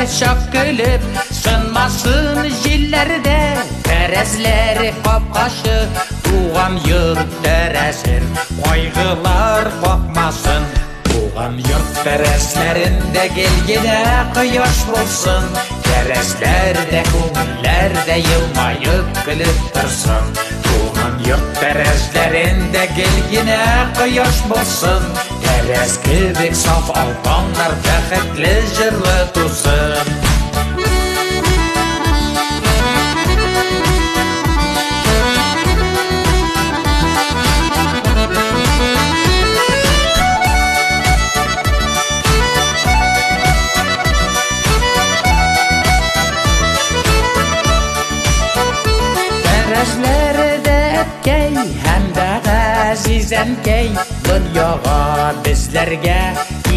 шап көліп, сынмасын жиллерде, тәрәзләре қапқашы, туған йұрт тәрәзір, қойғылар қақмасын. Туған йұрт тәрәзләрінде келгене құяш болсын, тәрәзләрде көңілләрде елмайып күліп тұрсын. Туған йұрт тәрәзләрінде келгене құяш болсын, тәрәз кебек саф алтаннар бәхетле жырлы тусын. Тәрәзләрде әткәй, һәм дә ғәзиз әнкәй, дөньяға безләргә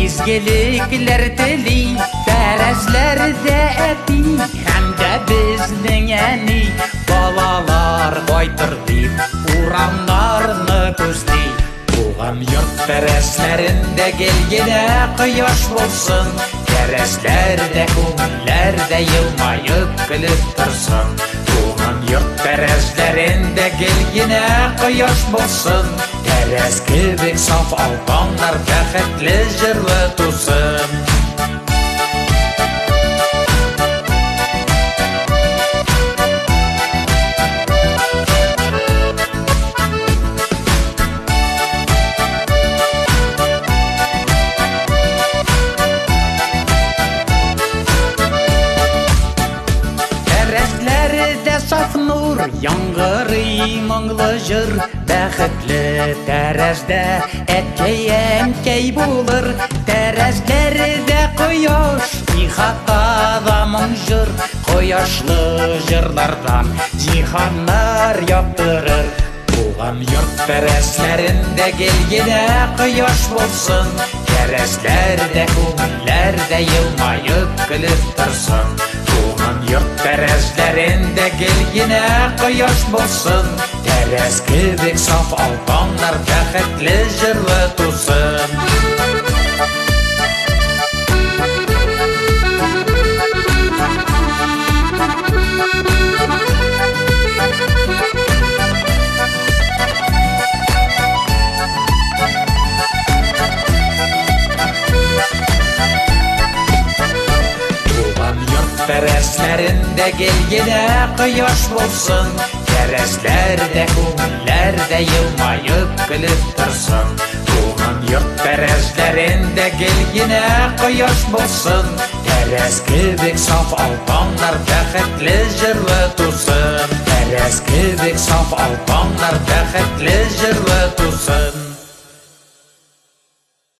изгелекләр тели. Тәрәзләрдә әти, һәм дә безнең әни, балалар кайтыр дип, урамнарны күзли. Туган йорт тәрәзләрендә келгене кояш булсын, тәрәзләрдә күңелләрдә елмайып көлеп торсын. Туган йорт тәрәзләрендә келгене кояш булсын, тәрәз кебек саф алтаннар бәхетле җырлы тусын. Тәрәзләрдә саф нур, яңгырый моңлы җыр, бәхетле тәрәздә әткәй булыр. Тәрәзләрдә кояш, җиһанга да моң җыр, кояшлы җырлардан җиһаннар яктырыр. Туган йорт тәрәзләрендә келгене кояш булсын, тәрәзләрдә күңелләрдә елмайып көлеп торсын. Туган йорт тәрәзләрендә келгене кояш булсын, тәрәз кебек саф алтаннар бәхетле җырлы тусын. Тәрәзләрендә келгене кояш булсын, тәрәзләрдә күңелләрдә елмайып көлеп торсын. Туган йорт тәрәзләрендә келгене кояш булсын, тәрәз кебек саф алтаннар бәхетле җырлы тусын. Тәрәз кебек саф алтаннар бәхетле җырлы тусын.